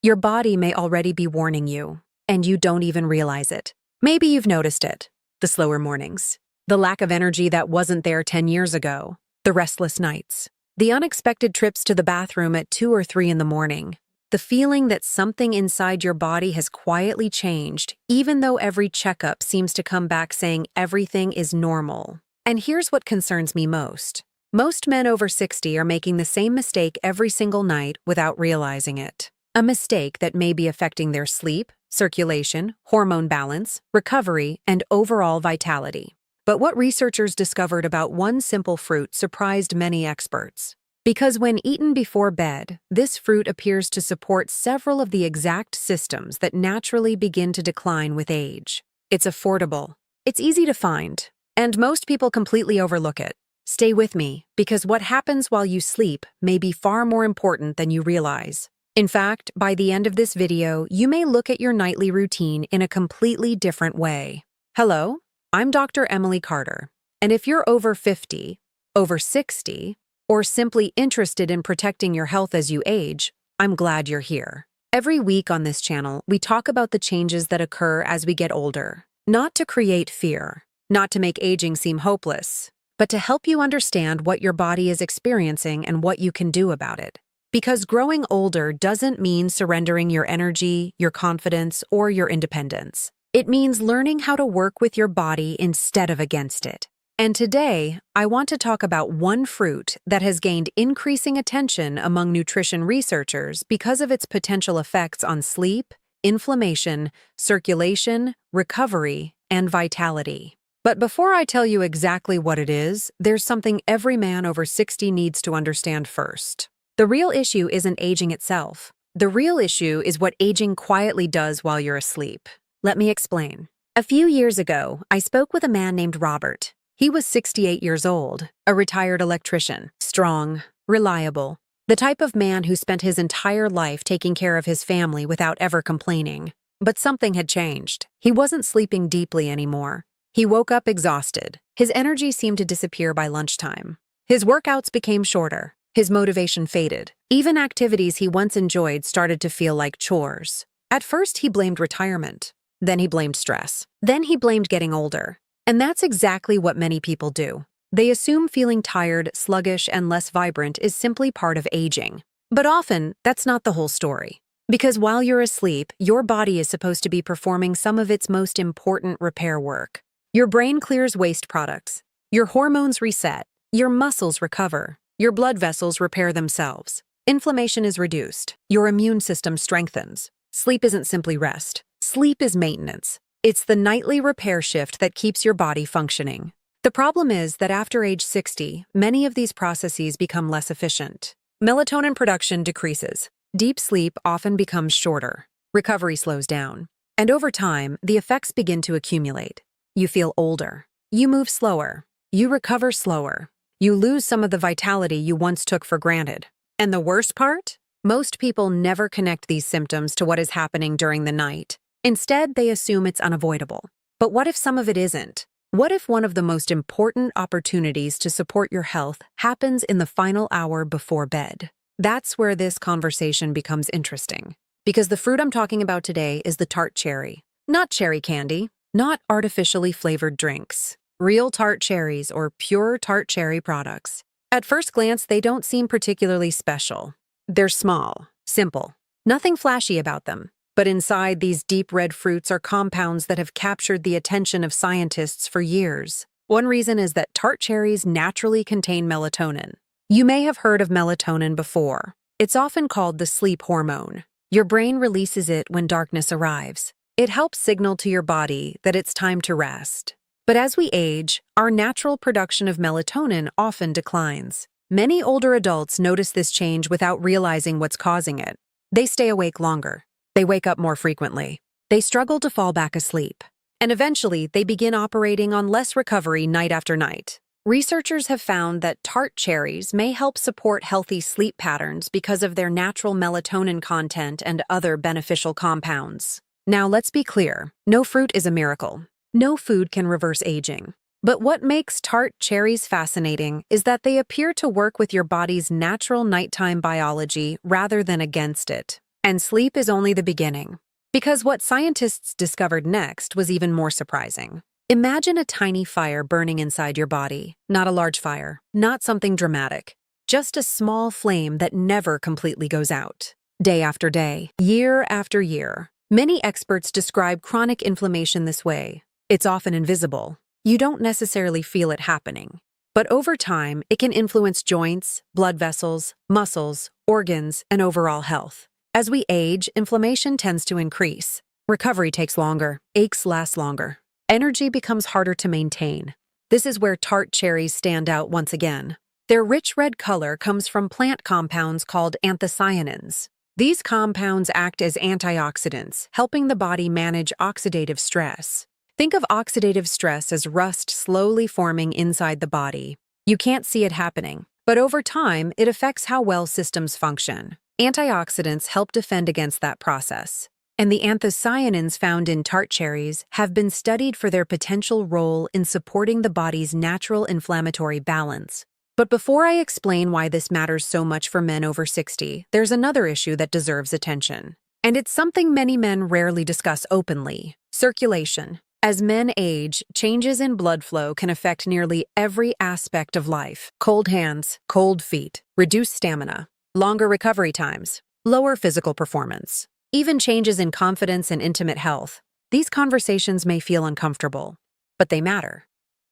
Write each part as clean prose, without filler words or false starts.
Your body may already be warning you, and you don't even realize it. Maybe you've noticed it. The slower mornings, the lack of energy that wasn't there 10 years ago, the restless nights, the unexpected trips to the bathroom at 2 or 3 in the morning, the feeling that something inside your body has quietly changed, even though every checkup seems to come back saying everything is normal. And here's what concerns me most. Most men over 60 are making the same mistake every single night without realizing it. A mistake that may be affecting their sleep, circulation, hormone balance, recovery, and overall vitality. But what researchers discovered about one simple fruit surprised many experts. Because when eaten before bed, this fruit appears to support several of the exact systems that naturally begin to decline with age. It's affordable, it's easy to find, and most people completely overlook it. Stay with me, because what happens while you sleep may be far more important than you realize. In fact, by the end of this video, you may look at your nightly routine in a completely different way. Hello, I'm Dr. Emily Carter, and if you're over 50, over 60, or simply interested in protecting your health as you age, I'm glad you're here. Every week on this channel, we talk about the changes that occur as we get older, not to create fear, not to make aging seem hopeless, but to help you understand what your body is experiencing and what you can do about it. Because growing older doesn't mean surrendering your energy, your confidence, or your independence. It means learning how to work with your body instead of against it. And today, I want to talk about one fruit that has gained increasing attention among nutrition researchers because of its potential effects on sleep, inflammation, circulation, recovery, and vitality. But before I tell you exactly what it is, there's something every man over 60 needs to understand first. The real issue isn't aging itself. The real issue is what aging quietly does while you're asleep. Let me explain. A few years ago, I spoke with a man named Robert. He was 68 years old, a retired electrician, strong, reliable, the type of man who spent his entire life taking care of his family without ever complaining. But something had changed. He wasn't sleeping deeply anymore. He woke up exhausted. His energy seemed to disappear by lunchtime. His workouts became shorter. His motivation faded. Even activities he once enjoyed started to feel like chores. At first, he blamed retirement. Then he blamed stress. Then he blamed getting older. And that's exactly what many people do. They assume feeling tired, sluggish, and less vibrant is simply part of aging. But often, that's not the whole story. Because while you're asleep, your body is supposed to be performing some of its most important repair work. Your brain clears waste products. Your hormones reset. Your muscles recover. Your blood vessels repair themselves. Inflammation is reduced. Your immune system strengthens. Sleep isn't simply rest. Sleep is maintenance. It's the nightly repair shift that keeps your body functioning. The problem is that after age 60, many of these processes become less efficient. Melatonin production decreases. Deep sleep often becomes shorter. Recovery slows down. And over time, the effects begin to accumulate. You feel older. You move slower. You recover slower. You lose some of the vitality you once took for granted. And the worst part? Most people never connect these symptoms to what is happening during the night. Instead, they assume it's unavoidable. But what if some of it isn't? What if one of the most important opportunities to support your health happens in the final hour before bed? That's where this conversation becomes interesting. Because the fruit I'm talking about today is the tart cherry. Not cherry candy, not artificially flavored drinks. Real tart cherries or pure tart cherry products. At first glance, they don't seem particularly special. They're small, simple, nothing flashy about them. But inside these deep red fruits are compounds that have captured the attention of scientists for years. One reason is that tart cherries naturally contain melatonin. You may have heard of melatonin before. It's often called the sleep hormone. Your brain releases it when darkness arrives. It helps signal to your body that it's time to rest. But as we age, our natural production of melatonin often declines. Many older adults notice this change without realizing what's causing it. They stay awake longer. They wake up more frequently. They struggle to fall back asleep. And eventually, they begin operating on less recovery night after night. Researchers have found that tart cherries may help support healthy sleep patterns because of their natural melatonin content and other beneficial compounds. Now, let's be clear. No fruit is a miracle. No food can reverse aging. But what makes tart cherries fascinating is that they appear to work with your body's natural nighttime biology rather than against it. And sleep is only the beginning. Because what scientists discovered next was even more surprising. Imagine a tiny fire burning inside your body, not a large fire, not something dramatic, just a small flame that never completely goes out. Day after day, year after year. Many experts describe chronic inflammation this way. It's often invisible. You don't necessarily feel it happening. But over time, it can influence joints, blood vessels, muscles, organs, and overall health. As we age, inflammation tends to increase. Recovery takes longer. Aches last longer. Energy becomes harder to maintain. This is where Tart cherries stand out once again. Their rich red color comes from plant compounds called anthocyanins. These compounds act as antioxidants, helping the body manage oxidative stress. Think of oxidative stress as rust slowly forming inside the body. You can't see it happening, but over time, it affects how well systems function. Antioxidants help defend against that process. And the anthocyanins found in tart cherries have been studied for their potential role in supporting the body's natural inflammatory balance. But before I explain why this matters so much for men over 60, there's another issue that deserves attention. And it's something many men rarely discuss openly: circulation. As men age, changes in blood flow can affect nearly every aspect of life. Cold hands, cold feet, reduced stamina, longer recovery times, lower physical performance, even changes in confidence and intimate health. These conversations may feel uncomfortable, but they matter.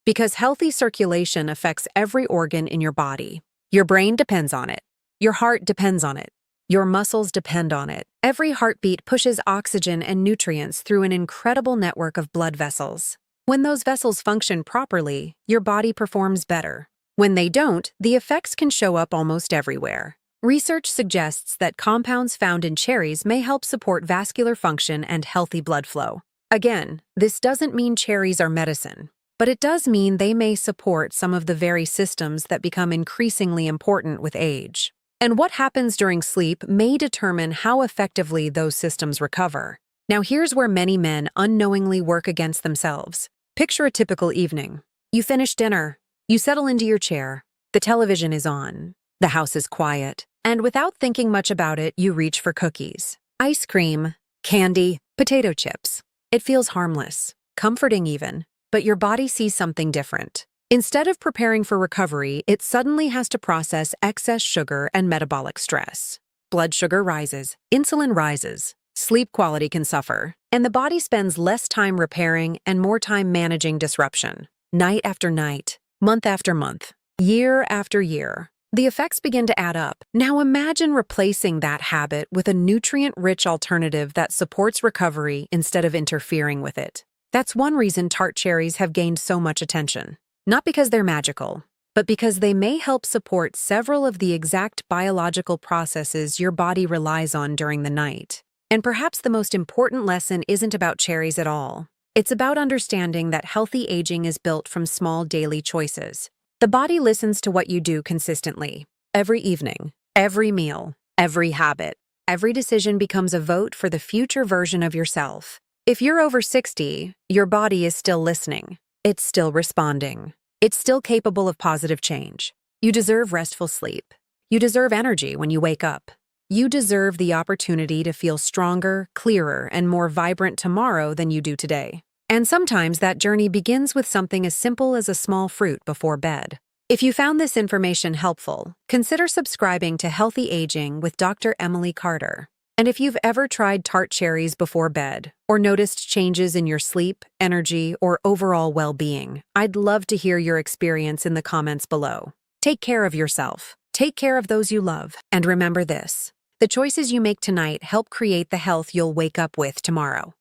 Because healthy circulation affects every organ in your body. Your brain depends on it. Your heart depends on it. Your muscles depend on it. Every heartbeat pushes oxygen and nutrients through an incredible network of blood vessels. When those vessels function properly, your body performs better. When they don't, the effects can show up almost everywhere. Research suggests that compounds found in cherries may help support vascular function and healthy blood flow. Again, this doesn't mean cherries are medicine, but it does mean they may support some of the very systems that become increasingly important with age. And what happens during sleep may determine how effectively those systems recover. Now here's where many men unknowingly work against themselves. Picture a typical evening. You finish dinner. You settle into your chair. The television is on. The house is quiet. And without thinking much about it, you reach for cookies, ice cream, candy, potato chips. It feels harmless, comforting even, but your body sees something different. Instead of preparing for recovery, it suddenly has to process excess sugar and metabolic stress. Blood sugar rises, insulin rises, sleep quality can suffer, and the body spends less time repairing and more time managing disruption. Night after night, month after month, year after year. The effects begin to add up. Now imagine replacing that habit with a nutrient-rich alternative that supports recovery instead of interfering with it. That's one reason tart cherries have gained so much attention. Not because they're magical, but because they may help support several of the exact biological processes your body relies on during the night. And perhaps the most important lesson isn't about cherries at all. It's about understanding that healthy aging is built from small daily choices. The body listens to what you do consistently. Every evening, every meal, every habit, every decision becomes a vote for the future version of yourself. If you're over 60, your body is still listening. It's still responding. It's still capable of positive change. You deserve restful sleep. You deserve energy when you wake up. You deserve the opportunity to feel stronger, clearer, and more vibrant tomorrow than you do today. And sometimes that journey begins with something as simple as a small fruit before bed. If you found this information helpful, consider subscribing to Healthy Aging with Dr. Emily Carter. And if you've ever tried tart cherries before bed, or noticed changes in your sleep, energy, or overall well-being, I'd love to hear your experience in the comments below. Take care of yourself, take care of those you love, and remember this: the choices you make tonight help create the health you'll wake up with tomorrow.